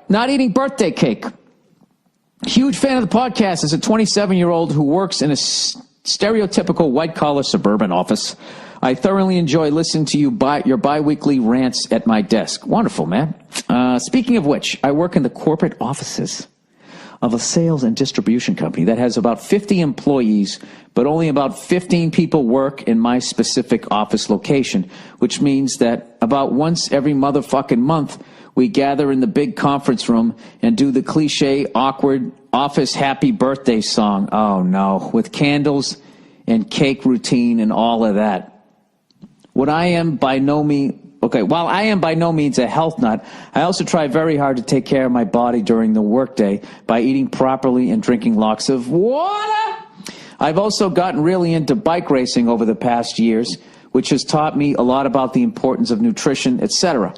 not eating birthday cake. Huge fan of the podcast as a 27-year-old who works in a stereotypical white-collar suburban office. I thoroughly enjoy listening to your bi-weekly rants at my desk. Wonderful, man. Speaking of which, I work in the corporate offices of a sales and distribution company that has about 50 employees, but only about 15 people work in my specific office location, which means that about once every motherfucking month, we gather in the big conference room and do the cliche, awkward office happy birthday song. Oh, no, with candles and cake routine and all of that. While I am by no means a health nut, I also try very hard to take care of my body during the workday by eating properly and drinking lots of water. I've also gotten really into bike racing over the past years, which has taught me a lot about the importance of nutrition, etc.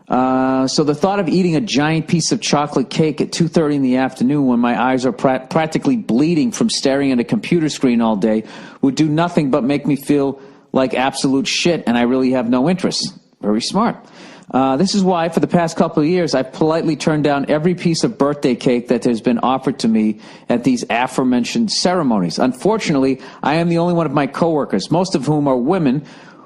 So the thought of eating a giant piece of chocolate cake at 2:30 in the afternoon when my eyes are practically bleeding from staring at a computer screen all day would do nothing but make me feel like absolute shit, and I really have no interest. Very smart. This is why, for the past couple of years, I've politely turned down every piece of birthday cake that has been offered to me at these aforementioned ceremonies. Unfortunately, I am the only one of my coworkers, most of whom are women,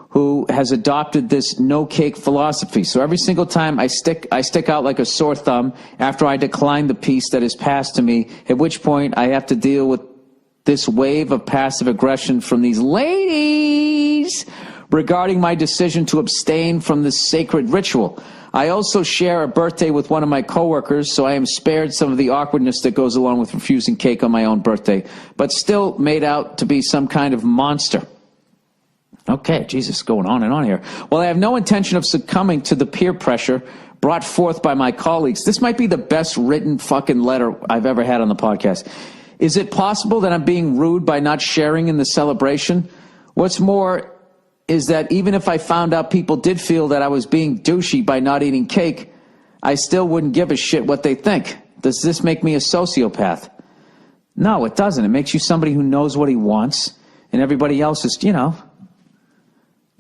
who has adopted this no-cake philosophy. So every single time I stick out like a sore thumb after I decline the piece that is passed to me, at which point I have to deal with this wave of passive aggression from these ladies regarding my decision to abstain from this sacred ritual. I also share a birthday with one of my coworkers, so I am spared some of the awkwardness that goes along with refusing cake on my own birthday, but still made out to be some kind of monster. Okay, Jesus, going on and on here. Well, I have no intention of succumbing to the peer pressure brought forth by my colleagues. This might be the best written fucking letter I've ever had on the podcast. Is it possible that I'm being rude by not sharing in the celebration? What's more is that even if I found out people did feel that I was being douchey by not eating cake, I still wouldn't give a shit what they think. Does this make me a sociopath? No, it doesn't. It makes you somebody who knows what he wants, and everybody else is, you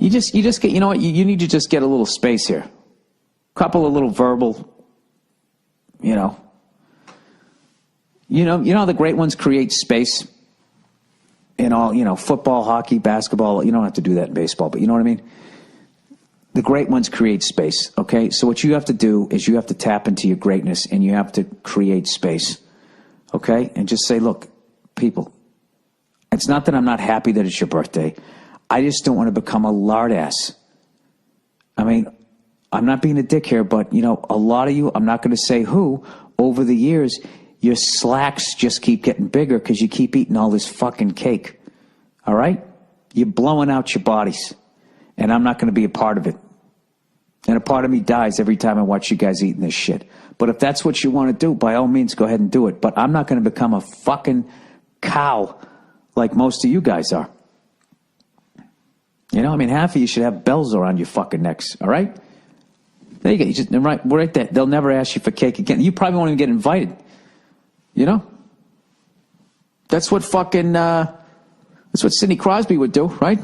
just get, you know what, you need to just get a little space here. Couple of little verbal, you know how the great ones create space in all, football, hockey, basketball. You don't have to do that in baseball, but you know what I mean? The great ones create space, okay? So what you have to do is you have to tap into your greatness and you have to create space, okay? And just say, look, people, it's not that I'm not happy that it's your birthday. I just don't want to become a lard ass. I mean, I'm not being a dick here, but, a lot of you, I'm not going to say who, over the years, your slacks just keep getting bigger because you keep eating all this fucking cake. All right? You're blowing out your bodies. And I'm not going to be a part of it. And a part of me dies every time I watch you guys eating this shit. But if that's what you want to do, by all means, go ahead and do it. But I'm not going to become a fucking cow like most of you guys are. Half of you should have bells around your fucking necks. All right? There you go. You just, right there. They'll never ask you for cake again. You probably won't even get invited. That's what that's what Sidney Crosby would do, right?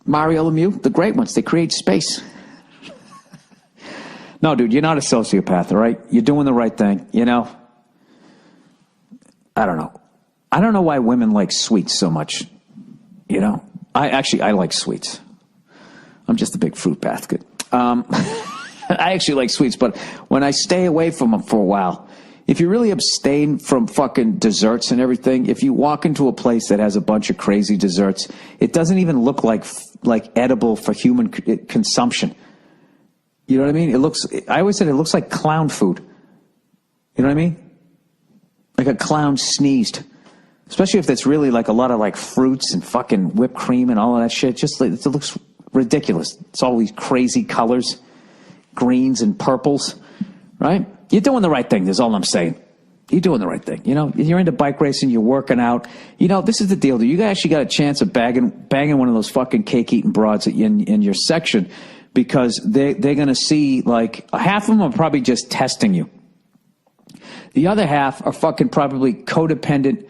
Mario Lemieux, the great ones, they create space. No, dude, you're not a sociopath, all right? You're doing the right thing, I don't know. I don't know why women like sweets so much, I like sweets. I'm just a big fruit basket. I actually like sweets, but when I stay away from them for a while, if you really abstain from fucking desserts and everything, if you walk into a place that has a bunch of crazy desserts, it doesn't even look like edible for human consumption. You know what I mean? I always said it looks like clown food. You know what I mean? Like a clown sneezed. Especially if it's really like a lot of like fruits and fucking whipped cream and all of that shit. Just it looks ridiculous. It's all these crazy colors, greens and purples, right? You're doing the right thing, is all I'm saying. You're doing the right thing. You're into bike racing, you're working out. This is the deal. You actually got a chance of banging one of those fucking cake-eating broads in your section because they're going to see, like, half of them are probably just testing you. The other half are fucking probably codependent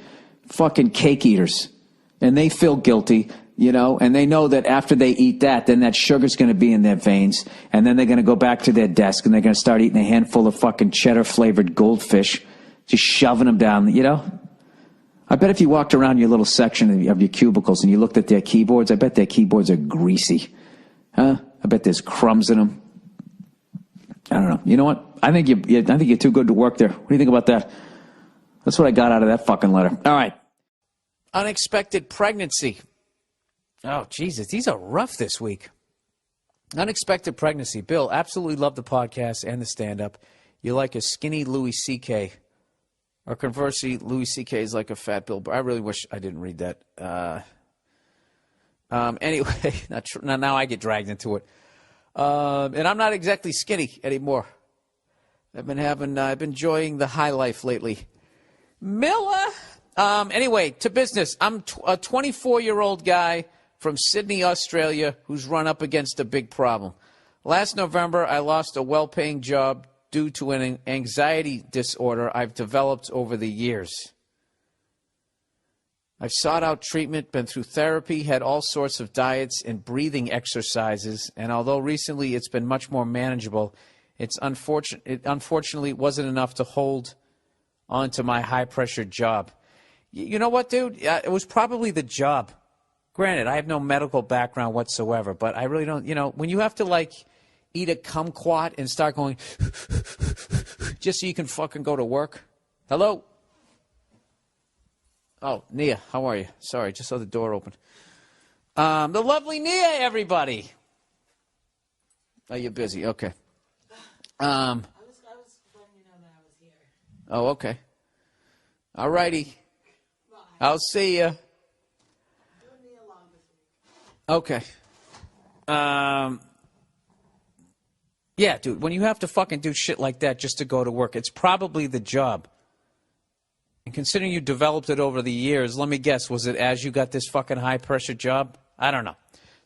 fucking cake eaters. And they feel guilty. you know, and they know that after they eat that, then that sugar's going to be in their veins, and then they're going to go back to their desk and they're going to start eating a handful of fucking cheddar-flavored goldfish, just shoving them down, you know? I bet if you walked around your little section of your cubicles and you looked at their keyboards, I bet their keyboards are greasy. Huh? I bet there's crumbs in them. I don't know. You know what? I think you're too good to work there. What do you think about that? That's what I got out of that fucking letter. All right. Unexpected pregnancy. Oh, Jesus. These are rough this week. Unexpected pregnancy. Bill, absolutely love the podcast and the stand-up. You're like a skinny Louis C.K. Or conversely, Louis C.K. is like a fat Bill Burr. I really wish I didn't read that. Anyway, now I get dragged into it. And I'm not exactly skinny anymore. I've been enjoying the high life lately. Miller. Anyway, to business. I'm a 24-year-old guy from Sydney, Australia, who's run up against a big problem. Last November, I lost a well-paying job due to an anxiety disorder I've developed over the years. I've sought out treatment, been through therapy, had all sorts of diets and breathing exercises, and although recently it's been much more manageable, it unfortunately wasn't enough to hold on to my high-pressure job. You know what, dude? It was probably the job. Granted, I have no medical background whatsoever, but I really don't, you know, when you have to, like, eat a kumquat and start going just so you can fucking go to work. Hello? Oh, Nia, how are you? Sorry, just saw the door open. The lovely Nia, everybody. Oh, you're busy. Okay. I was letting you know that I was here. Oh, okay. All righty. Bye. I'll see you. Okay. Yeah, dude, when you have to fucking do shit like that just to go to work, it's probably the job. And considering you developed it over the years, let me guess, was it as you got this fucking high-pressure job? I don't know.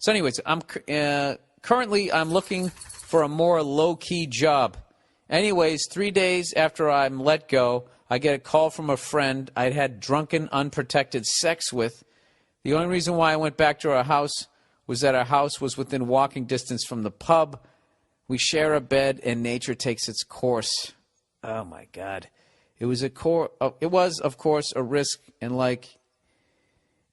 So anyways, currently I'm looking for a more low-key job. Anyways, 3 days after I'm let go, I get a call from a friend I'd had drunken, unprotected sex with. The only reason why I went back to our house was that our house was within walking distance from the pub. We share a bed, and nature takes its course. Oh, my God. It was, of course, a risk, and like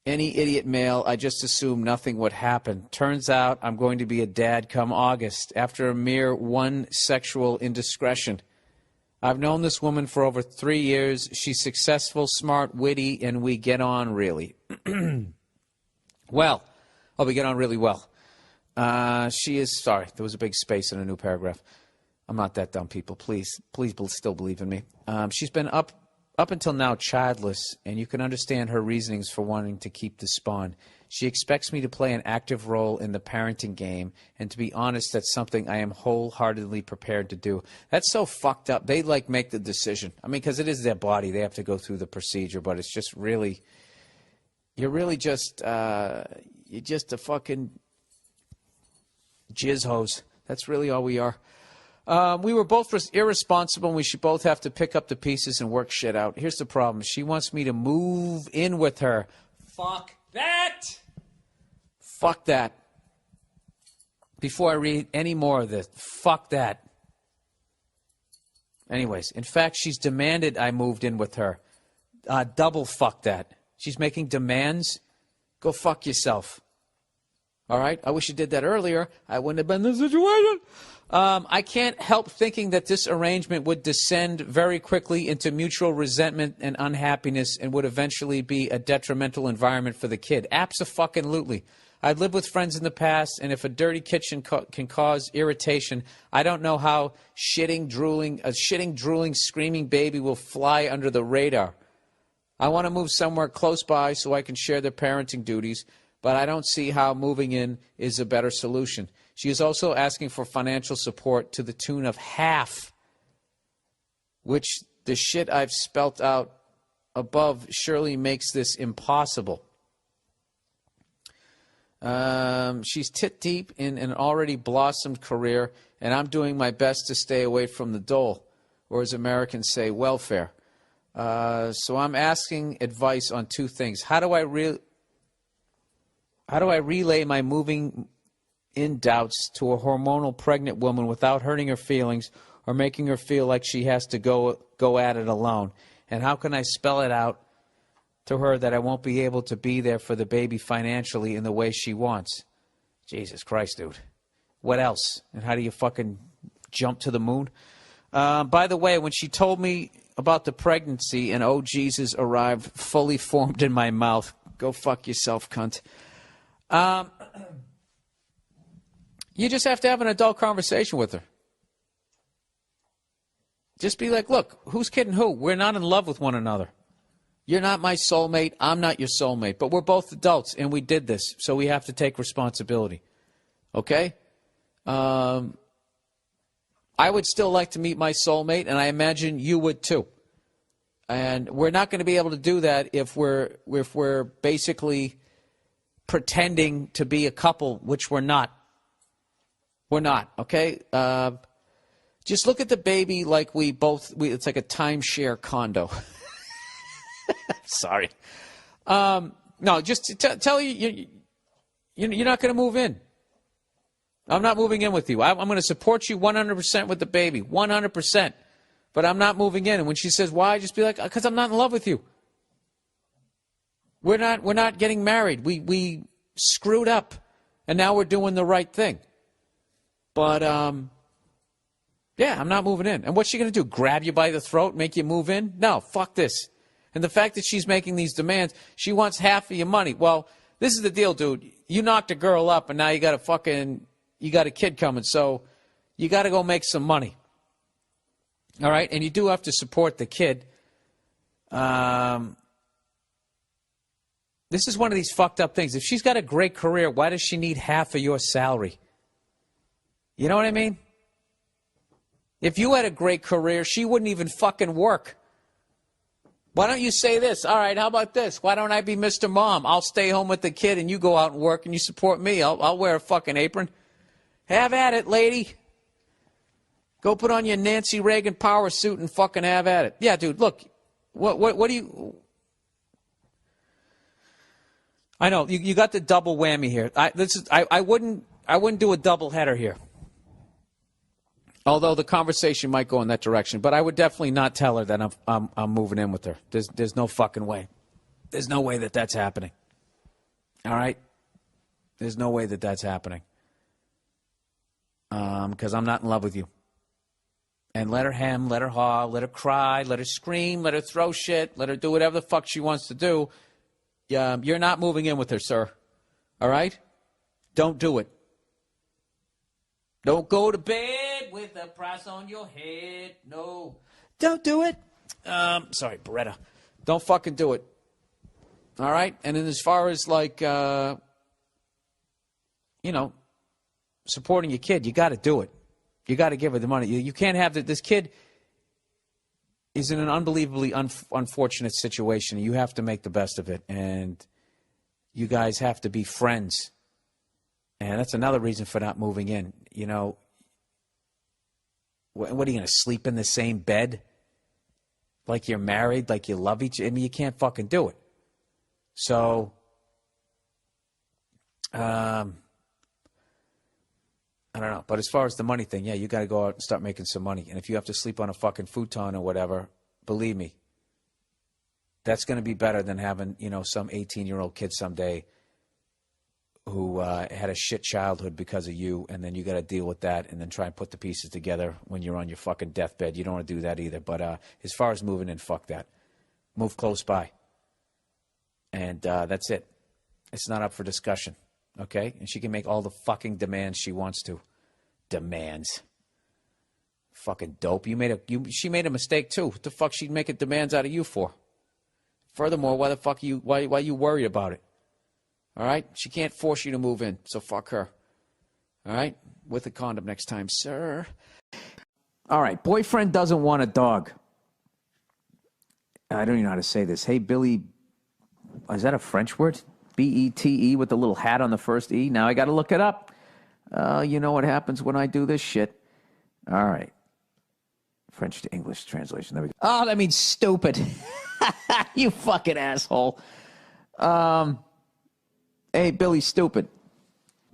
any idiot male, I just assumed nothing would happen. Turns out I'm going to be a dad come August, after a mere one sexual indiscretion. I've known this woman for over 3 years. She's successful, smart, witty, and we get on really well. Oh, we get on really well. She is, sorry, there was a big space in a new paragraph. I'm not that dumb, people. Please still believe in me. She's been up until now childless, and you can understand her reasonings for wanting to keep the spawn. She expects me to play an active role in the parenting game, and to be honest, that's something I am wholeheartedly prepared to do. That's so fucked up. They, like, make the decision. I mean, because it is their body. They have to go through the procedure, but it's just really, you're really just, you're just a fucking jizz hose. That's really all we are. We were both irresponsible, and we should both have to pick up the pieces and work shit out. Here's the problem. She wants me to move in with her. Fuck that! Fuck that. Before I read any more of this, fuck that. Anyways, in fact, she's demanded I moved in with her. Double fuck that. She's making demands? Go fuck yourself. All right? I wish you did that earlier. I wouldn't have been in this situation. I can't help thinking that this arrangement would descend very quickly into mutual resentment and unhappiness and would eventually be a detrimental environment for the kid. Abso-fucking-lutely. I've lived with friends in the past, and if a dirty kitchen can cause irritation, I don't know how a shitting, drooling, screaming baby will fly under the radar. I want to move somewhere close by so I can share the parenting duties, but I don't see how moving in is a better solution. She is also asking for financial support to the tune of half, which the shit I've spelt out above surely makes this impossible. She's tit deep in an already blossomed career, and I'm doing my best to stay away from the dole, or as Americans say, welfare. So I'm asking advice on two things. How do I How do I relay my moving in doubts to a hormonal pregnant woman without hurting her feelings or making her feel like she has to go at it alone? And how can I spell it out to her that I won't be able to be there for the baby financially in the way she wants? Jesus Christ, dude. What else? And how do you fucking jump to the moon? By the way, when she told me about the pregnancy and oh Jesus arrived fully formed in my mouth, go fuck yourself, cunt. You just have to have an adult conversation with her. Just be like, look, who's kidding who? We're not in love with one another. You're not my soulmate. I'm not your soulmate. But we're both adults, and we did this, so we have to take responsibility. Okay? I would still like to meet my soulmate, and I imagine you would too. And we're not going to be able to do that if we're basically pretending to be a couple, which we're not. We're not, okay? Just look at the baby like it's like a timeshare condo. Sorry. No, just tell you're not going to move in. I'm not moving in with you. I'm going to support you 100% with the baby, 100%. But I'm not moving in. And when she says, why? Just be like, because I'm not in love with you. We're not getting married. We screwed up, and now we're doing the right thing. But, yeah, I'm not moving in. And what's she going to do, grab you by the throat, make you move in? No, fuck this. And the fact that she's making these demands, she wants half of your money. Well, this is the deal, dude. You knocked a girl up, and now you got a kid coming, so you got to go make some money. All right? And you do have to support the kid. This is one of these fucked up things. If she's got a great career, why does she need half of your salary? You know what I mean? If you had a great career, she wouldn't even fucking work. Why don't you say this? All right, how about this? Why don't I be Mr. Mom? I'll stay home with the kid and you go out and work and you support me. I'll wear a fucking apron. Have at it, lady. Go put on your Nancy Reagan power suit and fucking have at it. Yeah, dude, look. What do you... I know, you got the double whammy here. I wouldn't do a double header here. Although the conversation might go in that direction, but I would definitely not tell her that I'm moving in with her. There's no fucking way. There's no way that that's happening. All right? There's no way that that's happening. Because I'm not in love with you. And let her hem, let her haw, let her cry, let her scream, let her throw shit, let her do whatever the fuck she wants to do. You're not moving in with her, sir. All right? Don't do it. Don't go to bed with a price on your head. No. Don't do it. Sorry, Beretta. Don't fucking do it. All right? And then as far as, like, supporting your kid, you got to do it. You got to give her the money. You can't have this kid is in an unbelievably unfortunate situation. You have to make the best of it. And you guys have to be friends. And that's another reason for not moving in. You know, what are you going to sleep in the same bed? Like you're married, like you love each other? I mean, you can't fucking do it. So, I don't know. But as far as the money thing, yeah, you got to go out and start making some money. And if you have to sleep on a fucking futon or whatever, believe me, that's going to be better than having, some 18-year-old kid someday who had a shit childhood because of you, and then you got to deal with that and then try and put the pieces together when you're on your fucking deathbed. You don't want to do that either. But as far as moving in, fuck that. Move close by. And that's it. It's not up for discussion. Okay? And she can make all the fucking demands she wants to. Demands. Fucking dope. She made a mistake too. What the fuck she'd making demands out of you for? Furthermore, why the fuck why you worried about it? All right? She can't force you to move in, so fuck her. All right? With a condom next time, sir. All right. Boyfriend doesn't want a dog. I don't even know how to say this. Hey, Billy. Is that a French word? B-E-T-E with the little hat on the first E. Now I got to look it up. You know what happens when I do this shit. All right. French to English translation. There we go. Oh, that means stupid. You fucking asshole. Hey, Billy Stupid.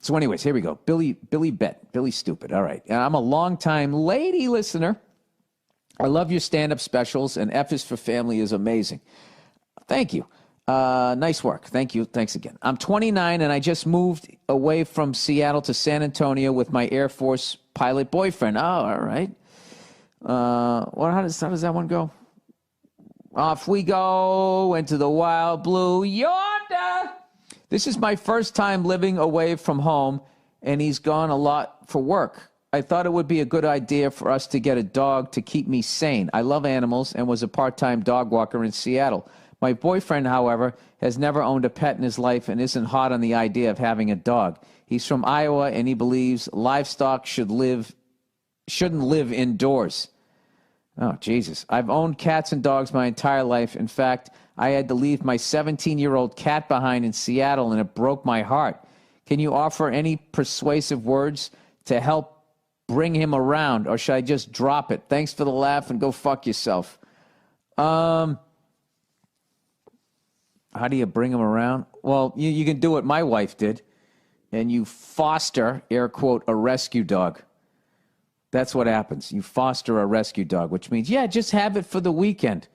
So anyways, here we go. Billy Bet. Billy Stupid. All right. I'm a long-time lady listener. I love your stand-up specials, and F is for Family is amazing. Thank you. Nice work. Thank you. Thanks again. I'm 29, and I just moved away from Seattle to San Antonio with my Air Force pilot boyfriend. Oh, all right. How does that one go? Off we go into the wild blue yonder. This is my first time living away from home, and he's gone a lot for work. I thought it would be a good idea for us to get a dog to keep me sane. I love animals and was a part-time dog walker in Seattle. My boyfriend, however, has never owned a pet in his life and isn't hot on the idea of having a dog. He's from Iowa, and he believes livestock shouldn't live indoors. Oh, Jesus. I've owned cats and dogs my entire life. In fact, I had to leave my 17-year-old cat behind in Seattle, and it broke my heart. Can you offer any persuasive words to help bring him around, or should I just drop it? Thanks for the laugh, and go fuck yourself. How do you bring him around? Well, you can do what my wife did, and you foster, air quote, a rescue dog. That's what happens. You foster a rescue dog, which means, yeah, just have it for the weekend.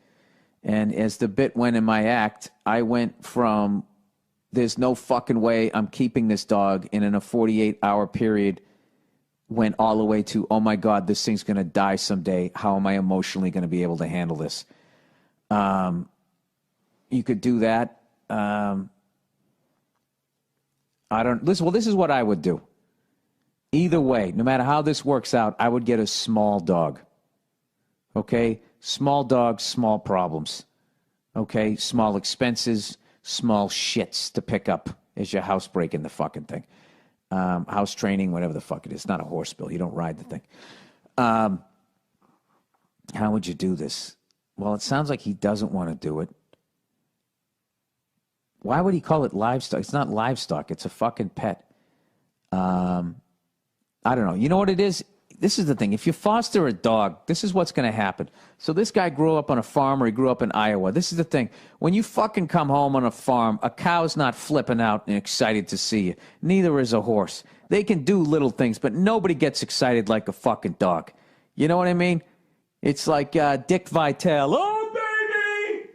And as the bit went in my act, I went from there's no fucking way I'm keeping this dog, and in a 48-hour period went all the way to, oh my God, this thing's going to die someday. How am I emotionally going to be able to handle this? You could do that. This is what I would do. Either way, no matter how this works out, I would get a small dog. Okay? Small dogs, small problems. Okay? Small expenses, small shits to pick up as you're housebreaking the fucking thing. House training, whatever the fuck it is. It's not a horse, Bill. You don't ride the thing. How would you do this? Well, it sounds like he doesn't want to do it. Why would he call it livestock? It's not livestock. It's a fucking pet. I don't know. You know what it is? This is the thing. If you foster a dog, this is what's going to happen. So this guy grew up on a farm, or he grew up in Iowa. This is the thing. When you fucking come home on a farm, a cow's not flipping out and excited to see you. Neither is a horse. They can do little things, but nobody gets excited like a fucking dog. You know what I mean? It's like Dick Vitale. Oh, baby!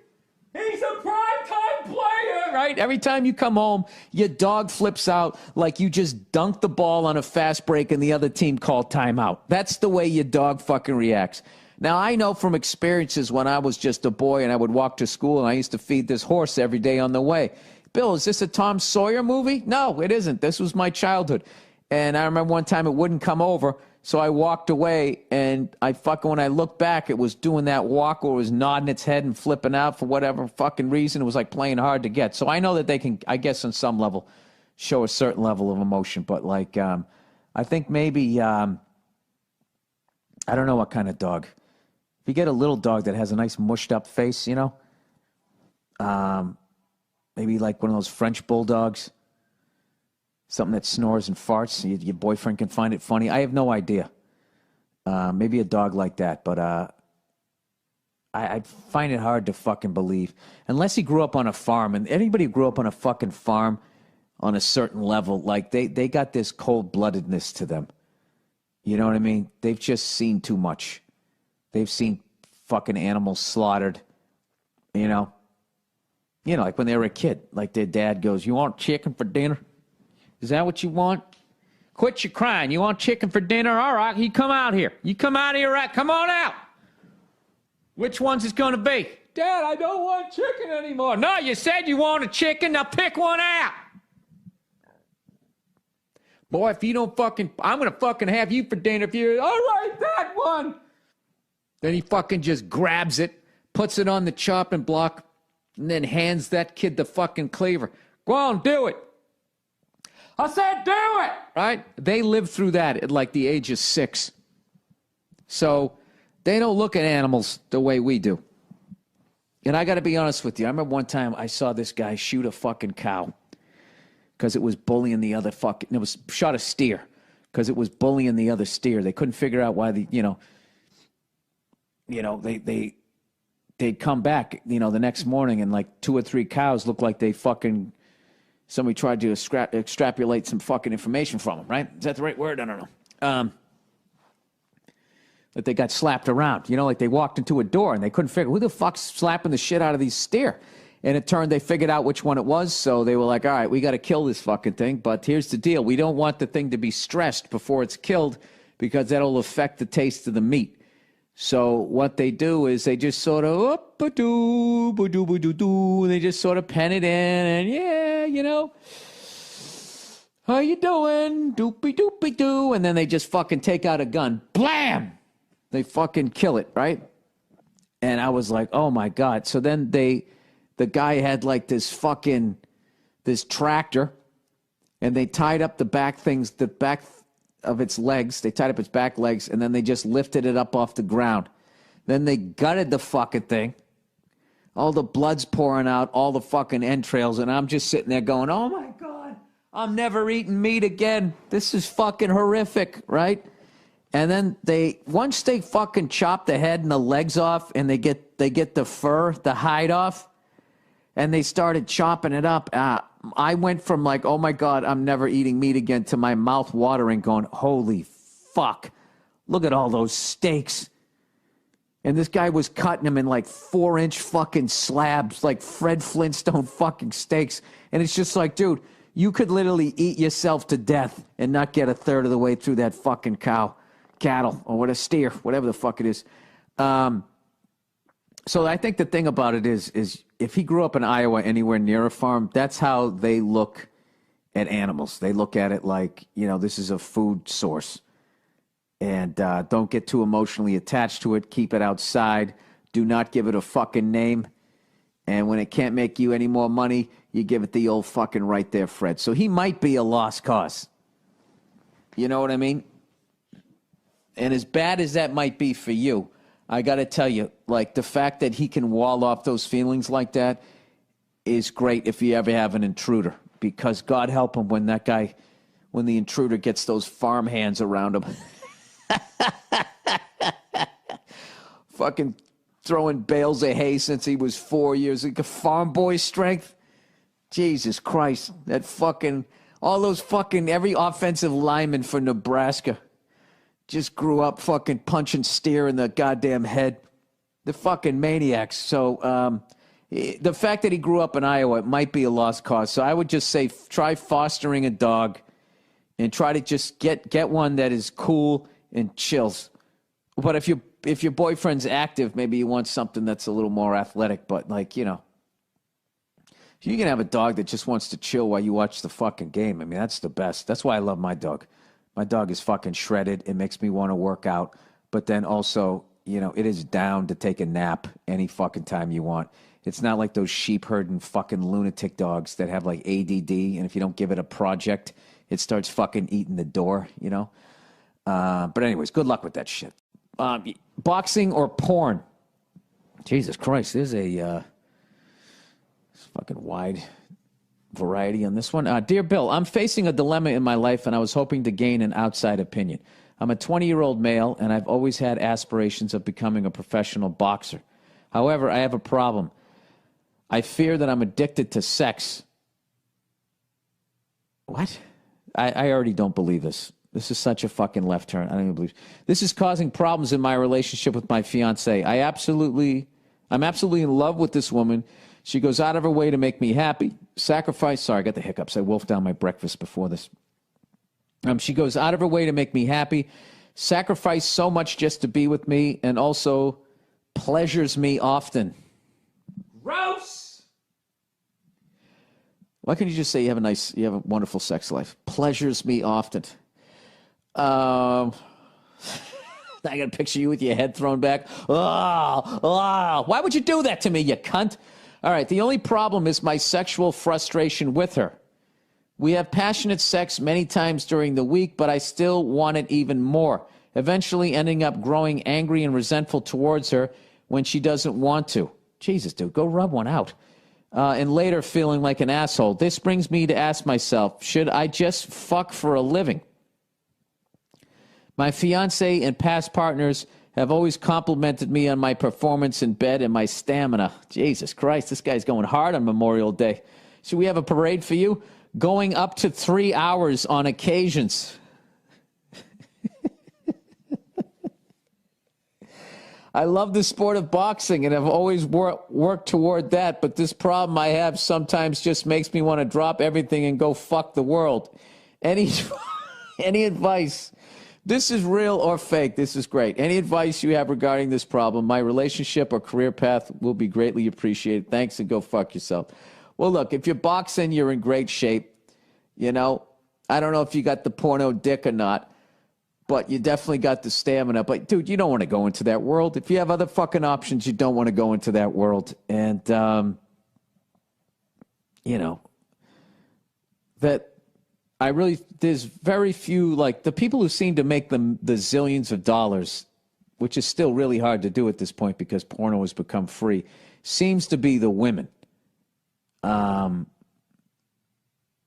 He's a primetime player! Right? Every time you come home, your dog flips out like you just dunked the ball on a fast break and the other team called timeout. That's the way your dog fucking reacts. Now, I know from experiences when I was just a boy and I would walk to school and I used to feed this horse every day on the way. Bill, is this a Tom Sawyer movie? No, it isn't. This was my childhood. And I remember one time it wouldn't come over, so I walked away, and when I looked back, it was doing that walk where it was nodding its head and flipping out for whatever fucking reason. It was like playing hard to get. So I know that they can, I guess on some level, show a certain level of emotion. But like, I think maybe, I don't know what kind of dog. If you get a little dog that has a nice mushed up face, you know, maybe like one of those French bulldogs. Something that snores and farts. Your boyfriend can find it funny. I have no idea. Maybe a dog like that, but I find it hard to fucking believe. Unless he grew up on a farm, and anybody who grew up on a fucking farm on a certain level, like they got this cold-bloodedness to them. You know what I mean? They've just seen too much. They've seen fucking animals slaughtered, you know? You know, like when they were a kid, like their dad goes, "You want chicken for dinner? Is that what you want? Quit your crying. You want chicken for dinner? All right, you come out here. You come out here, right? Come on out. Which one's it going to be? Dad, I don't want chicken anymore. No, you said you wanted chicken. Now pick one out. Boy, if you don't I'm going to fucking have you for dinner if you, all right, that one. Then he fucking just grabs it, puts it on the chopping block, and then hands that kid the fucking cleaver. Go on, do it. I said, do it! Right? They lived through that at like the age of 6. So they don't look at animals the way we do. And I got to be honest with you. I remember one time I saw this guy shoot a fucking cow because it was bullying the other fucking... It was shot a steer because it was bullying the other steer. They couldn't figure out why they'd come back, the next morning and like 2 or 3 cows looked like they fucking somebody tried to extrapolate some fucking information from them, right? Is that the right word? I don't know. That they got slapped around. You know, like they walked into a door and they couldn't figure, who the fuck's slapping the shit out of these steer? And it turned, they figured out which one it was, so they were like, all right, we got to kill this fucking thing, but here's the deal. We don't want the thing to be stressed before it's killed because that'll affect the taste of the meat. So what they do is they just sort of, they just sort of pen it in, and yeah, you know, how you doing? Doopy-doopy-doo. And then they just fucking take out a gun. Blam! They fucking kill it, right? And I was like, oh my God. So then the guy had like this tractor, and they tied up the back of its legs. They tied up its back legs, and then they just lifted it up off the ground. Then they gutted the fucking thing. All the blood's pouring out, all the fucking entrails, and I'm just sitting there going, oh my God, I'm never eating meat again. This is fucking horrific, right? And then once they fucking chop the head and the legs off, and they get the fur, the hide off, and they started chopping it up. I went from like, oh my God, I'm never eating meat again, to my mouth watering, going, holy fuck, look at all those steaks. And this guy was cutting them in like 4-inch fucking slabs, like Fred Flintstone fucking steaks. And it's just like, dude, you could literally eat yourself to death and not get a third of the way through that fucking cattle, or what, a steer, whatever the fuck it is. So I think the thing about it is if he grew up in Iowa, anywhere near a farm, that's how they look at animals. They look at it like, you know, this is a food source. And don't get too emotionally attached to it. Keep it outside. Do not give it a fucking name. And when it can't make you any more money, you give it the old fucking right there, Fred. So he might be a lost cause. You know what I mean? And as bad as that might be for you, I got to tell you, like, the fact that he can wall off those feelings like that is great if you ever have an intruder, because God help him when the intruder gets those farm hands around him. Fucking throwing bales of hay since he was 4 years, like a farm boy strength. Jesus Christ, that fucking, all those fucking, every offensive lineman for Nebraska just grew up fucking punching steer in the goddamn head. The fucking maniacs. So the fact that he grew up in Iowa, it might be a lost cause. So I would just say try fostering a dog and try to just get one that is cool and chills. But if your boyfriend's active, maybe you want something that's a little more athletic. But, like, you know, you can have a dog that just wants to chill while you watch the fucking game. I mean, that's the best. That's why I love my dog. My dog is fucking shredded. It makes me want to work out. But then also, you know, it is down to take a nap any fucking time you want. It's not like those sheep herding fucking lunatic dogs that have like ADD, and if you don't give it a project, it starts fucking eating the door, you know? But anyways, good luck with that shit. Boxing or porn? Jesus Christ, there's a fucking wide variety on this one. Dear Bill, I'm facing a dilemma in my life, and I was hoping to gain an outside opinion. I'm a 20-year-old male, and I've always had aspirations of becoming a professional boxer. However, I have a problem. I fear that I'm addicted to sex. What? I already don't believe this. This is such a fucking left turn. I don't even believe this is causing problems in my relationship with my fiance. I'm absolutely in love with this woman. She goes out of her way to make me happy. Sorry, I got the hiccups. I wolfed down my breakfast before this. She goes out of her way to make me happy, sacrifice so much just to be with me, and also pleasures me often. Gross! Why can't you just say you have a wonderful sex life? Pleasures me often. I got to picture you with your head thrown back. Why would you do that to me, you cunt? All right, the only problem is my sexual frustration with her. We have passionate sex many times during the week, but I still want it even more, eventually ending up growing angry and resentful towards her when she doesn't want to. Jesus, dude, go rub one out. And later feeling like an asshole. This brings me to ask myself, should I just fuck for a living? My fiance and past partners have always complimented me on my performance in bed and my stamina. Jesus Christ, this guy's going hard on Memorial Day. Should we have a parade for you? going up to 3 hours on occasions. I love the sport of boxing, and I've always worked toward that, but this problem I have sometimes just makes me want to drop everything and go fuck the world. Any advice? This is real or fake. This is great. Any advice you have regarding this problem, my relationship or career path will be greatly appreciated. Thanks, and go fuck yourself. Well, look, if you're boxing, you're in great shape. You know, I don't know if you got the porno dick or not, but you definitely got the stamina. But, dude, you don't want to go into that world. If you have other fucking options, you don't want to go into that world. And, you know, that I really, there's very few, like, the people who seem to make the zillions of dollars, which is still really hard to do at this point because porno has become free, seems to be the women.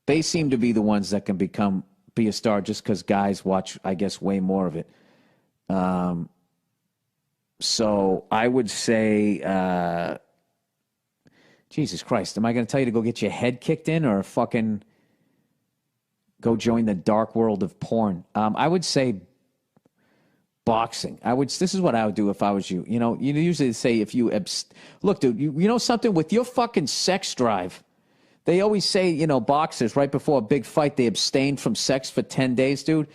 They seem to be the ones that can be a star just because guys watch, I guess, way more of it. So I would say, Jesus Christ, am I going to tell you to go get your head kicked in or fucking go join the dark world of porn? I would say boxing. This is what I would do if I was you. You know, you usually say if you, look, dude, you know something with your fucking sex drive. They always say, you know, boxers, right before a big fight, they abstain from sex for 10 days, dude.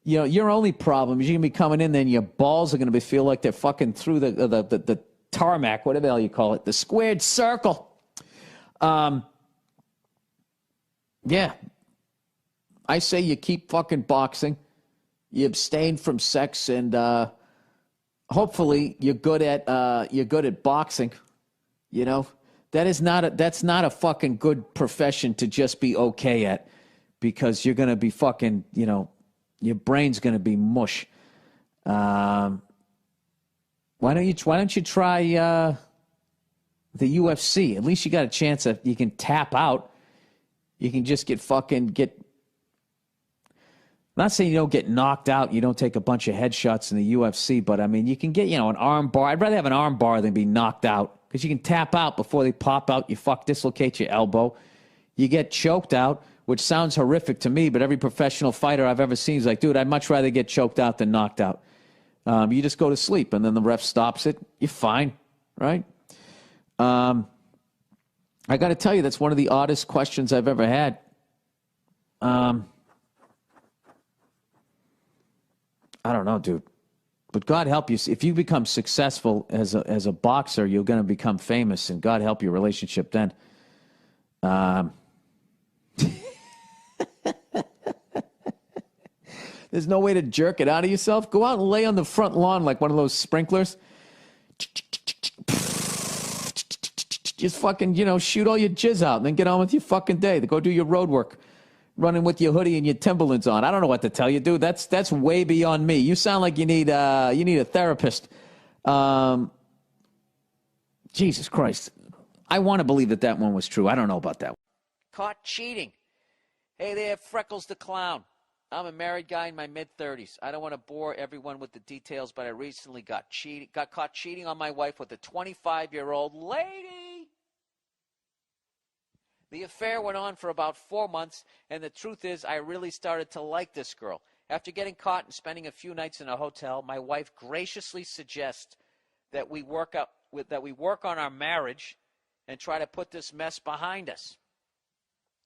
You know, your only problem is you're going to be coming in there and your balls are going to feel like they're fucking through the tarmac, whatever the hell you call it, the squared circle. Yeah. I say you keep fucking boxing. You abstain from sex, and hopefully you're good at boxing, you know. That's not a fucking good profession to just be okay at, because you're going to be fucking, you know, your brain's going to be mush. Why don't you try the UFC? At least you got a chance that you can tap out. You can just I'm not saying you don't get knocked out, you don't take a bunch of headshots in the UFC, but I mean, you can get, you know, an arm bar. I'd rather have an arm bar than be knocked out, because you can tap out before they pop out. You dislocate your elbow. You get choked out, which sounds horrific to me, but every professional fighter I've ever seen is like, dude, I'd much rather get choked out than knocked out. You just go to sleep, and then the ref stops it. You're fine, right? I got to tell you, that's one of the oddest questions I've ever had. I don't know, dude. But God help you. If you become successful as a boxer, you're going to become famous, and God help your relationship then. There's no way to jerk it out of yourself. Go out and lay on the front lawn like one of those sprinklers. Just fucking, you know, shoot all your jizz out and then get on with your fucking day. Go do your road work. Running with your hoodie and your Timberlands on. I don't know what to tell you, dude. That's way beyond me. You sound like you need a therapist. Jesus Christ. I want to believe that one was true. I don't know about that one. Caught cheating. Hey there, Freckles the Clown. I'm a married guy in my mid-30s. I don't want to bore everyone with the details, but I recently got caught cheating on my wife with a 25-year-old lady. The affair went on for about 4 months, and the truth is I really started to like this girl. After getting caught and spending a few nights in a hotel, my wife graciously suggests that we work on our marriage and try to put this mess behind us.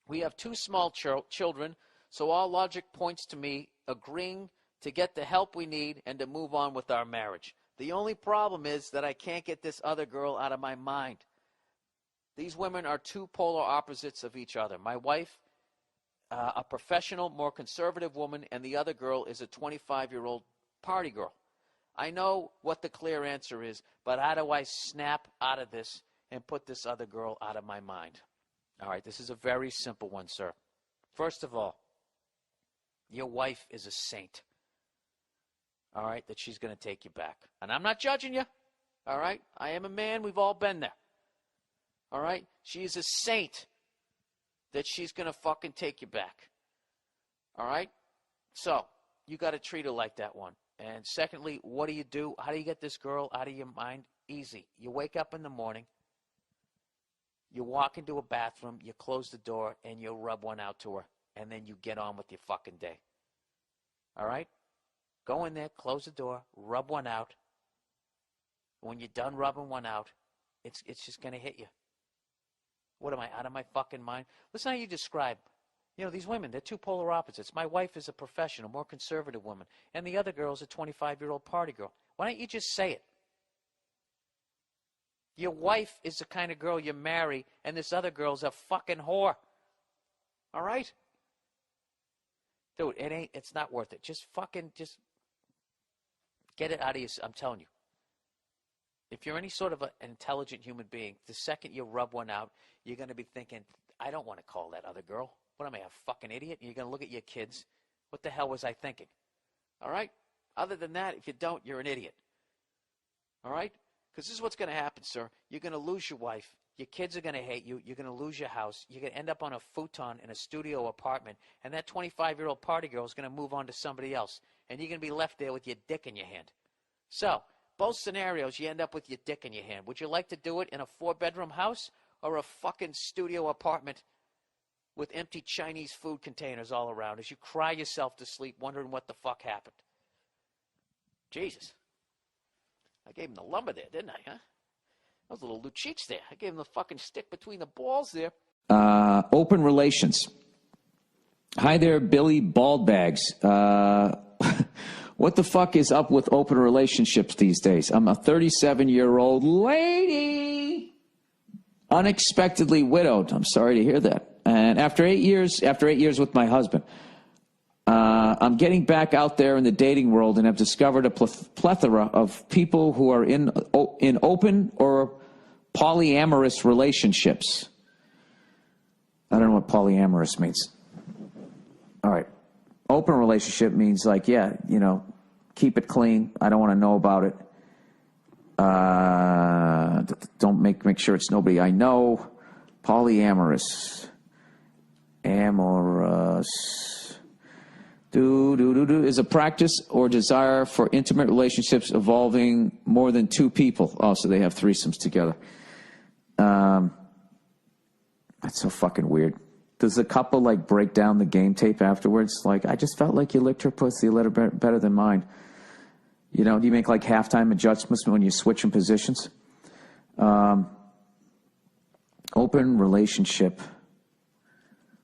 We have 2 small children, so all logic points to me agreeing to get the help we need and to move on with our marriage. The only problem is that I can't get this other girl out of my mind. These women are 2 polar opposites of each other. My wife, a professional, more conservative woman, and the other girl is a 25-year-old party girl. I know what the clear answer is, but how do I snap out of this and put this other girl out of my mind? All right, this is a very simple one, sir. First of all, your wife is a saint, all right, that she's going to take you back. And I'm not judging you, all right? I am a man. We've all been there. All right? She is a saint that she's going to fucking take you back. All right? So, you got to treat her like that one. And secondly, what do you do? How do you get this girl out of your mind? Easy. You wake up in the morning. You walk into a bathroom, you close the door, and you rub one out to her, and then you get on with your fucking day. All right? Go in there, close the door, rub one out. When you're done rubbing one out, it's just going to hit you. What am I, out of my fucking mind? Listen how you describe, these women, they're two polar opposites. My wife is a professional, more conservative woman, and the other girl is a 25-year-old party girl. Why don't you just say it? Your wife is the kind of girl you marry, and this other girl's a fucking whore. All right? Dude, it's not worth it. Just get it out of you. I'm telling you. If you're any sort of an intelligent human being, the second you rub one out, you're going to be thinking, I don't want to call that other girl. What am I, a fucking idiot? And you're going to look at your kids. What the hell was I thinking? All right? Other than that, if you don't, you're an idiot. All right? Because this is what's going to happen, sir. You're going to lose your wife. Your kids are going to hate you. You're going to lose your house. You're going to end up on a futon in a studio apartment. And that 25-year-old party girl is going to move on to somebody else. And you're going to be left there with your dick in your hand. So, both scenarios, you end up with your dick in your hand. Would you like to do it in a 4-bedroom house or a fucking studio apartment with empty Chinese food containers all around as you cry yourself to sleep wondering what the fuck happened? Jesus. I gave him the lumber there, didn't I, huh? Those little Luchiks there. I gave him the fucking stick between the balls there. Open relations. Hi there, Billy Baldbags. What the fuck is up with open relationships these days? I'm a 37-year-old lady, unexpectedly widowed. I'm sorry to hear that. And after 8 years with my husband, I'm getting back out there in the dating world and have discovered a plethora of people who are in open or polyamorous relationships. I don't know what polyamorous means. All right. Open relationship means like, keep it clean. I don't want to know about it. Don't make sure it's nobody I know. Polyamorous. Amorous. Is a practice or desire for intimate relationships involving more than two people. Oh, so they have threesomes together. That's so fucking weird. Does the couple, break down the game tape afterwards? I just felt like you licked her pussy a little bit better than mine. Do you make, halftime adjustments when you switch in positions? Open relationship.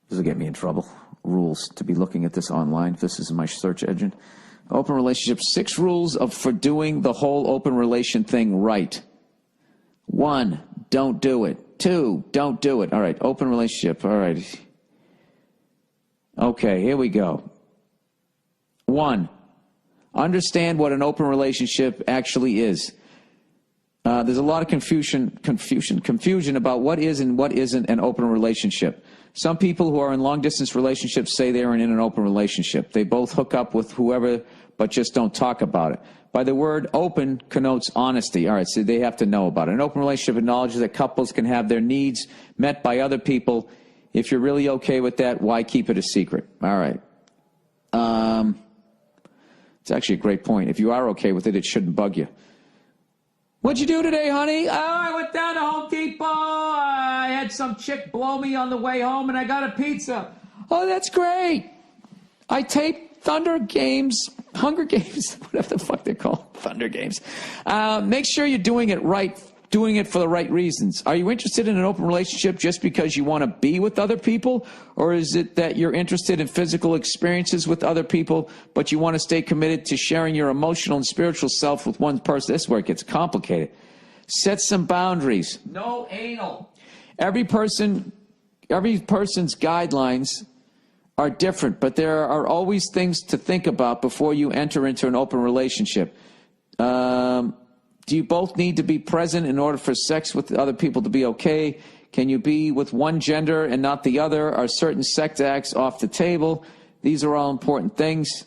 This will get me in trouble. Rules to be looking at this online. This is my search engine. Open relationship. 6 rules for doing the whole open relation thing right. 1, don't do it. 2, don't do it. All right, open relationship. All right. Okay, here we go. 1, understand what an open relationship actually is. There's a lot of confusion about what is and what isn't an open relationship. Some people who are in long-distance relationships say they are in an open relationship. They both hook up with whoever, but just don't talk about it. By the word open connotes honesty. All right, so they have to know about it. An open relationship acknowledges that couples can have their needs met by other people. If you're really okay with that, why keep it a secret? All right. It's actually a great point. If you are okay with it, it shouldn't bug you. What'd you do today, honey? Oh, I went down to Home Depot. I had some chick blow me on the way home, and I got a pizza. Oh, that's great. I taped Hunger Games, whatever the fuck they're called, Thunder Games. Make sure you're doing it right, doing it for the right reasons. Are you interested in an open relationship just because you want to be with other people? Or is it that you're interested in physical experiences with other people, but you want to stay committed to sharing your emotional and spiritual self with one person? This is where it gets complicated. Set some boundaries. No anal. Every person's guidelines are different, but there are always things to think about before you enter into an open relationship. Do you both need to be present in order for sex with other people to be okay? Can you be with one gender and not the other? Are certain sex acts off the table? These are all important things.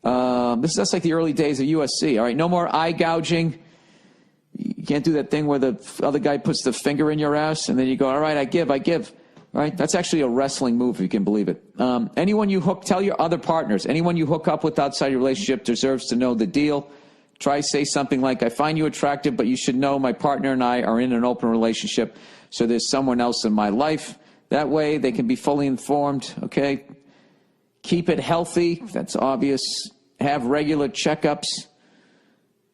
That's like the early days of USC. All right, no more eye gouging. You can't do that thing where the other guy puts the finger in your ass and then you go, all right, I give. All right, that's actually a wrestling move, if you can believe it. Tell your other partners, anyone you hook up with outside your relationship deserves to know the deal. try say something like, I find you attractive, but you should know my partner and I are in an open relationship, so there's someone else in my life. That way they can be fully informed, okay? Keep it healthy. That's obvious. Have regular checkups.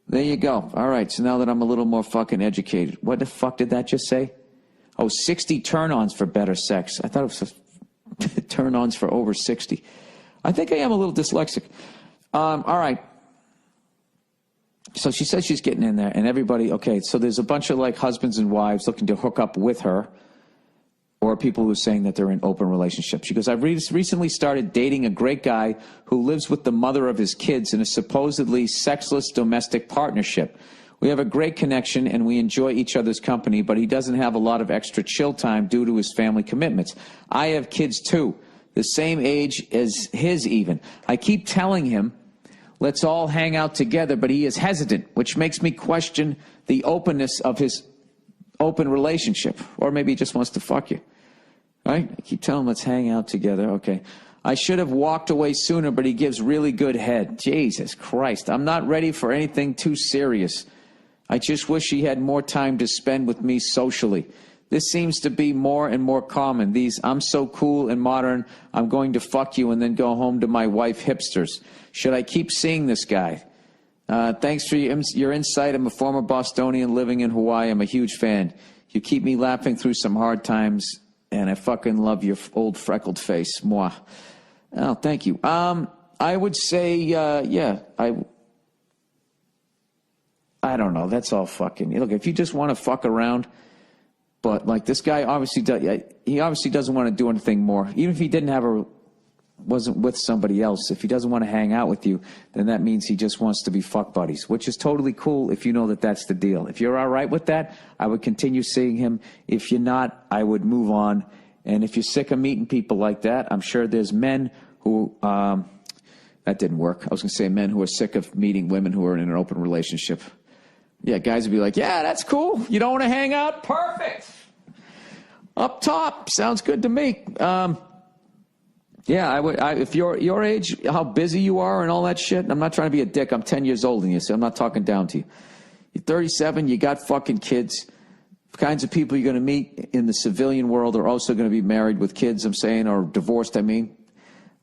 There you go. All right, so now that I'm a little more fucking educated. What the fuck did that just say? Oh, 60 turn-ons for better sex. I thought it was turn-ons for over 60. I think I am a little dyslexic. All right. So she says she's getting in there, and everybody, okay, so there's a bunch of, like, husbands and wives looking to hook up with her, or people who are saying that they're in open relationships. She goes, I've recently started dating a great guy who lives with the mother of his kids in a supposedly sexless domestic partnership. We have a great connection, and we enjoy each other's company, but he doesn't have a lot of extra chill time due to his family commitments. I have kids, too, the same age as his even. I keep telling him, let's all hang out together, but he is hesitant, which makes me question the openness of his open relationship. Or maybe he just wants to fuck you. Right? I keep telling him, let's hang out together. Okay. I should have walked away sooner, but he gives really good head. Jesus Christ. I'm not ready for anything too serious. I just wish he had more time to spend with me socially. This seems to be more and more common. These, I'm so cool and modern, I'm going to fuck you and then go home to my wife hipsters. Should I keep seeing this guy? Thanks for your insight. I'm a former Bostonian living in Hawaii. I'm a huge fan. You keep me laughing through some hard times, and I fucking love your old freckled face. Moi. Oh, thank you. I would say, yeah, I don't know. That's all fucking... Look, if you just want to fuck around... But, like, this guy obviously doesn't want to do anything more. Even if he wasn't with somebody else, if he doesn't want to hang out with you, then that means he just wants to be fuck buddies, which is totally cool if you know that that's the deal. If you're all right with that, I would continue seeing him. If you're not, I would move on. And if you're sick of meeting people like that, I'm sure there's men who... that didn't work. I was going to say men who are sick of meeting women who are in an open relationship. Yeah, guys would be like, yeah, that's cool. You don't want to hang out? Perfect. Up top. Sounds good to me. Yeah, if you're your age, how busy you are and all that shit, I'm not trying to be a dick. I'm 10 years older than you, so I'm not talking down to you. You're 37, you got fucking kids. The kinds of people you're going to meet in the civilian world are also going to be married with kids, I'm saying, or divorced, I mean.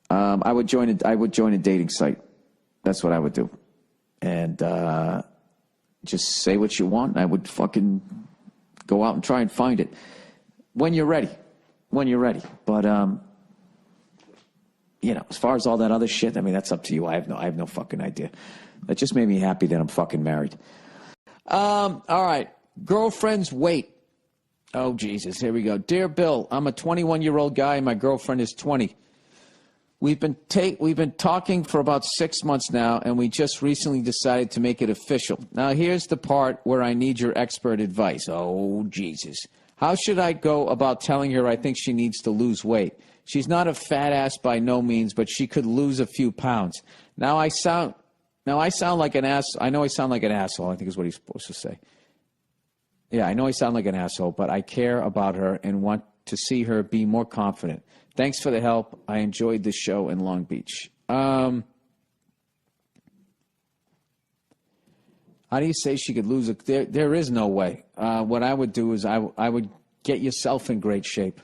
I would join a dating site. That's what I would do. And just say what you want. I would fucking go out and try and find it when you're ready. When you're ready. But you know, as far as all that other shit, I mean, that's up to you. I have no fucking idea. That just made me happy that I'm fucking married. All right. Girlfriend's weight. Oh, Jesus. Here we go. Dear Bill, I'm a 21-year-old guy and my girlfriend is 20. We've been talking for about 6 months now, and we just recently decided to make it official. Now, here's the part where I need your expert advice. Oh, Jesus. How should I go about telling her I think she needs to lose weight? She's not a fat ass by no means, but she could lose a few pounds. I sound like an ass. I know I sound like an asshole, I think is what he's supposed to say. Yeah, I know I sound like an asshole, but I care about her and want to see her be more confident. Thanks for the help. I enjoyed the show in Long Beach. How do you say she could lose it? There is no way. What I would do is I would get yourself in great shape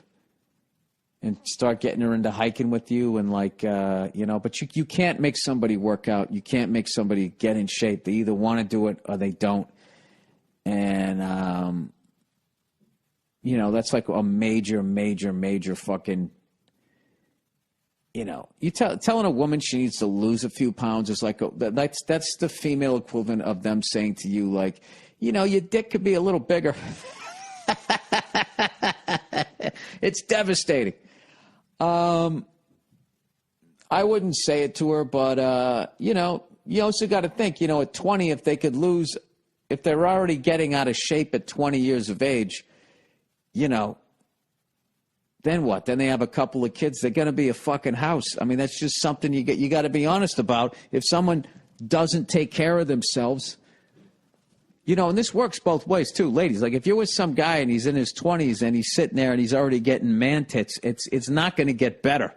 and start getting her into hiking with you and but you can't make somebody work out. You can't make somebody get in shape. They either want to do it or they don't. And, that's like a major fucking... you telling a woman she needs to lose a few pounds is like that's the female equivalent of them saying to you, like, your dick could be a little bigger. It's devastating. I wouldn't say it to her, but you also got to think, at 20, if they're already getting out of shape at 20 years of age, then what? Then they have a couple of kids. They're going to be a fucking house. I mean, that's just something you got to be honest about. If someone doesn't take care of themselves, and this works both ways too, ladies. Like if you're with some guy and he's in his 20s and he's sitting there and he's already getting man tits, it's not going to get better.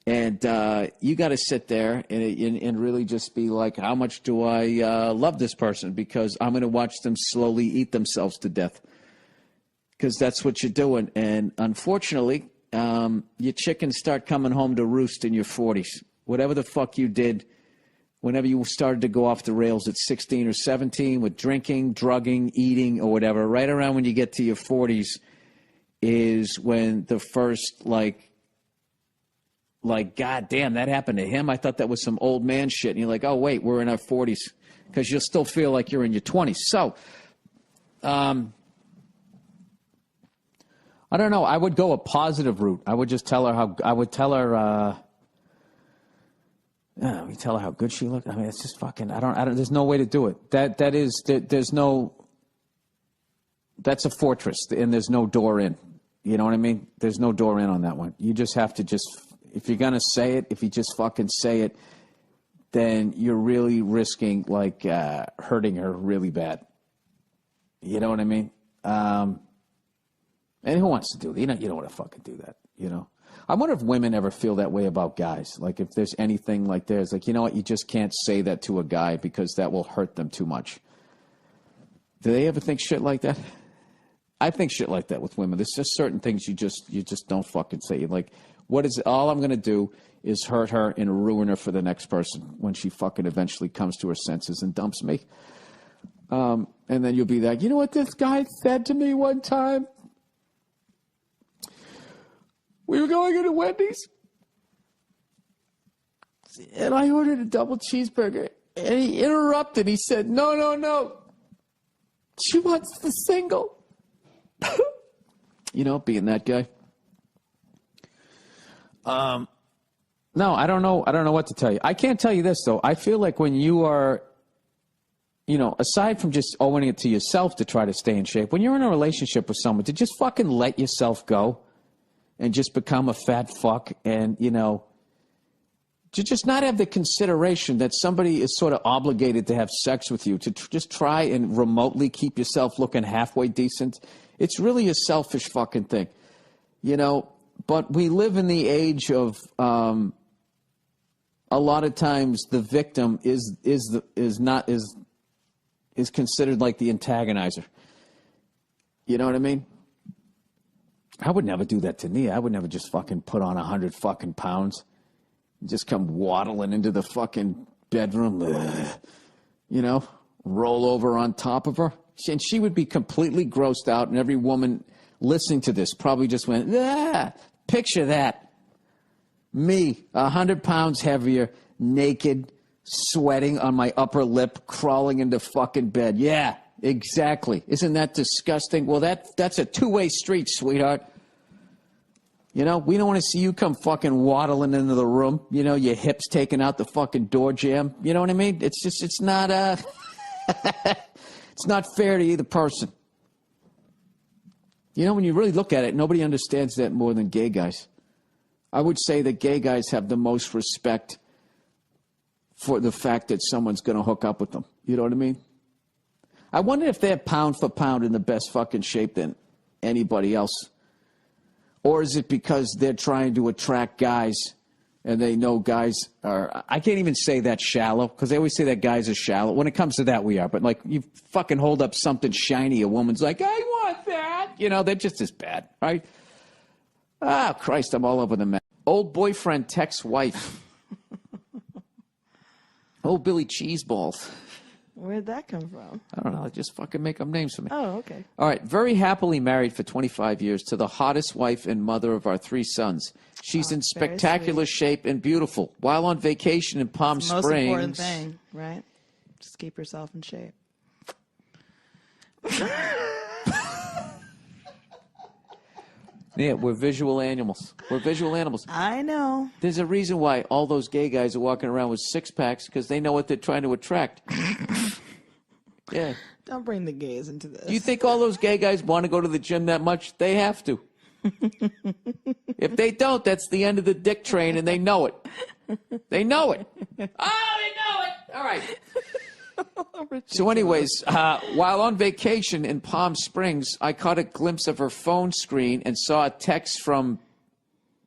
And you got to sit there and really just be like, how much do I love this person? Because I'm going to watch them slowly eat themselves to death. Because that's what you're doing. And unfortunately, your chickens start coming home to roost in your 40s. Whatever the fuck you did, whenever you started to go off the rails at 16 or 17 with drinking, drugging, eating, or whatever, right around when you get to your 40s is when the first, like, God damn, that happened to him? I thought that was some old man shit. And you're like, oh, wait, we're in our 40s. Because you'll still feel like you're in your 20s. So, I don't know. I would go a positive route. I would just tell her how, I would tell her, we tell her how good she looked. I mean, it's just fucking, I don't, there's no way to do it. There's no, that's a fortress and there's no door in. You know what I mean? There's no door in on that one. You just have to if you're going to say it, if you just fucking say it, then you're really risking, like, hurting her really bad. You know what I mean? And who wants to do that? You don't want to fucking do that, you know? I wonder if women ever feel that way about guys. Like, if there's anything like there's, like, you know what? You just can't say that to a guy because that will hurt them too much. Do they ever think shit like that? I think shit like that with women. There's just certain things you just don't fucking say. Like, what is it? All I'm going to do is hurt her and ruin her for the next person when she fucking eventually comes to her senses and dumps me. And then you'll be like, you know what this guy said to me one time? We were going into Wendy's, and I ordered a double cheeseburger, and he interrupted. He said, no. She wants the single. You know, being that guy. No, I don't know. I don't know what to tell you. I can't tell you this, though. I feel like when you are, you know, aside from just owing it to yourself to try to stay in shape, when you're in a relationship with someone, to just fucking let yourself go and just become a fat fuck and, you know, to just not have the consideration that somebody is sort of obligated to have sex with you, to just try and remotely keep yourself looking halfway decent. It's really a selfish fucking thing, you know. But we live in the age of a lot of times the victim is considered like the antagonizer. You know what I mean? I would never do that to Nia. I would never just fucking put on 100 fucking pounds and just come waddling into the fucking bedroom, you know, roll over on top of her. And she would be completely grossed out, and every woman listening to this probably just went, picture that. Me, 100 pounds heavier, naked, sweating on my upper lip, crawling into fucking bed. Yeah, exactly. Isn't that disgusting? Well, that's a two-way street, sweetheart. You know, we don't want to see you come fucking waddling into the room. You know, your hips taking out the fucking door jamb. You know what I mean? It's just, it's not, it's not fair to either person. You know, when you really look at it, nobody understands that more than gay guys. I would say that gay guys have the most respect for the fact that someone's going to hook up with them. You know what I mean? I wonder if they're pound for pound in the best fucking shape than anybody else. Or is it because they're trying to attract guys and they know guys are, I can't even say that shallow, because they always say that guys are shallow. When it comes to that, we are. But, like, you fucking hold up something shiny, a woman's like, I want that. You know, they're just as bad, right? Ah, Christ, I'm all over the map. Old boyfriend texts wife. Old Billy Cheeseballs. Where'd that come from? I don't know. Just fucking make up names for me. Oh, okay. All right. Very happily married for 25 years to the hottest wife and mother of our 3 sons. She's in spectacular shape and beautiful. While on vacation in Palm Springs. Most important thing, right? Just keep yourself in shape. Yeah, we're visual animals. We're visual animals. I know. There's a reason why all those gay guys are walking around with six-packs, because they know what they're trying to attract. Yeah. Don't bring the gays into this. Do you think all those gay guys want to go to the gym that much? They have to. If they don't, that's the end of the dick train, and they know it. They know it. Oh, they know it. All right. So anyways, while on vacation in Palm Springs, I caught a glimpse of her phone screen and saw a text from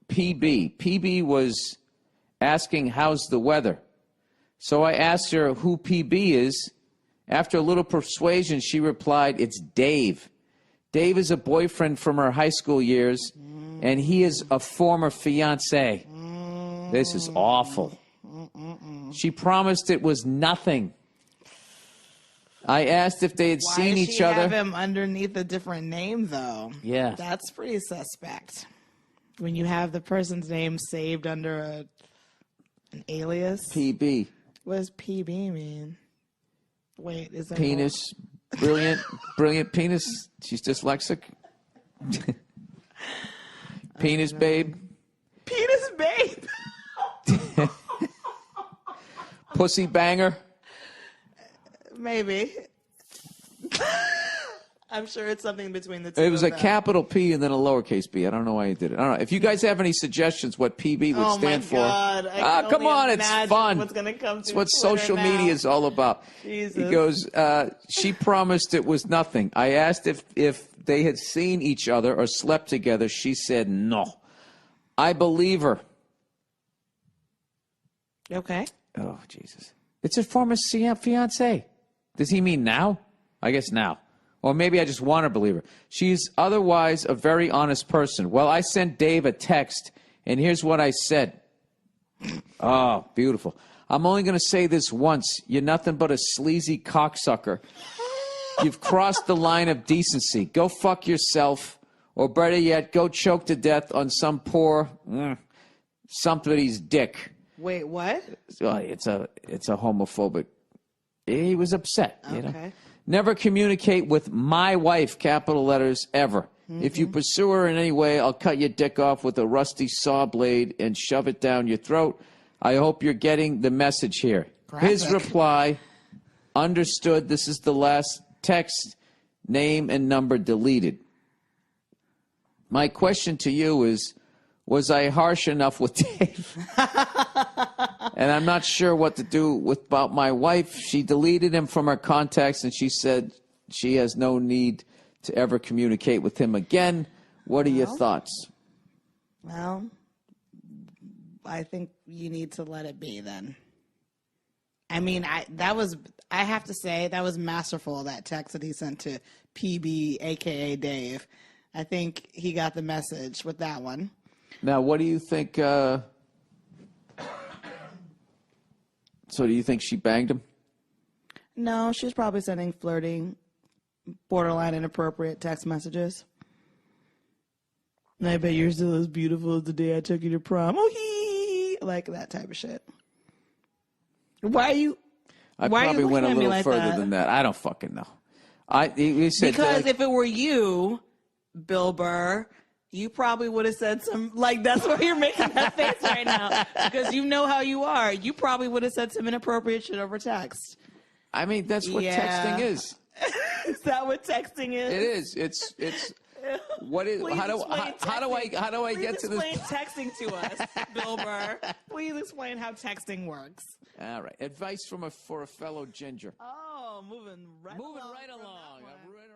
PB. PB was asking how's the weather. So I asked her who PB is. After a little persuasion, she replied, it's Dave. Dave is a boyfriend from her high school years, and he is a former fiancé. This is awful. She promised it was nothing. I asked if they had seen each other. Why does she have him underneath a different name, though? Yeah. That's pretty suspect. When you have the person's name saved under an alias. PB. What does PB mean? Wait, is that Penis. Brilliant. Brilliant penis. She's dyslexic. Penis babe. Penis babe? Pussy banger. Maybe. I'm sure it's something between the two. It was of a them. capital P and then a lowercase b. I don't know why he did it. I don't know. If you guys have any suggestions what PB would stand for. God. I can Come only on, it's imagine fun. What's gonna come It's through what Twitter social now. media is all about. Jesus. He goes, she promised it was nothing. I asked if they had seen each other or slept together. She said no. I believe her. Okay. Oh, Jesus. It's a former fiancé. Does he mean now? I guess now. Or maybe I just want to believe her. She's otherwise a very honest person. Well, I sent Dave a text, and here's what I said. Oh, beautiful. I'm only going to say this once. You're nothing but a sleazy cocksucker. You've crossed the line of decency. Go fuck yourself. Or better yet, go choke to death on some poor somebody's dick. Wait, what? It's a homophobic. He was upset. You know? Okay. Never communicate with my wife, capital letters, ever. If you pursue her in any way, I'll cut your dick off with a rusty saw blade and shove it down your throat. I hope you're getting the message here. His Graphic. reply, understood. This is the last text, name and number deleted. My question to you is, was I harsh enough with Dave? And I'm not sure what to do about my wife. She deleted him from her contacts, and she said she has no need to ever communicate with him again. What are your thoughts? Well, I think you need to let it be then. I mean, I have to say, that was masterful, that text that he sent to PB, a.k.a. Dave. I think he got the message with that one. Now, what do you think? So do you think she banged him? No, she was probably sending flirting, borderline inappropriate text messages. I bet you're still as beautiful as the day I took you to prom. Oh, hee, like that type of shit. Why are you? I why probably are you went a looking at me little like further that? than that. I don't fucking know. He said Because if it were you, Bill Burr, you probably would have said some, like, that's why you're making that face right now. Because you know how you are. You probably would have said some inappropriate shit over text. I mean, that's what texting is. Is that what texting is? It is. It's. What is? Please How do explain I get to this? Please explain texting to us, Bill Burr. Please explain how texting works. All right. Advice for a fellow ginger. Oh, moving right Moving along right from that along. one. Right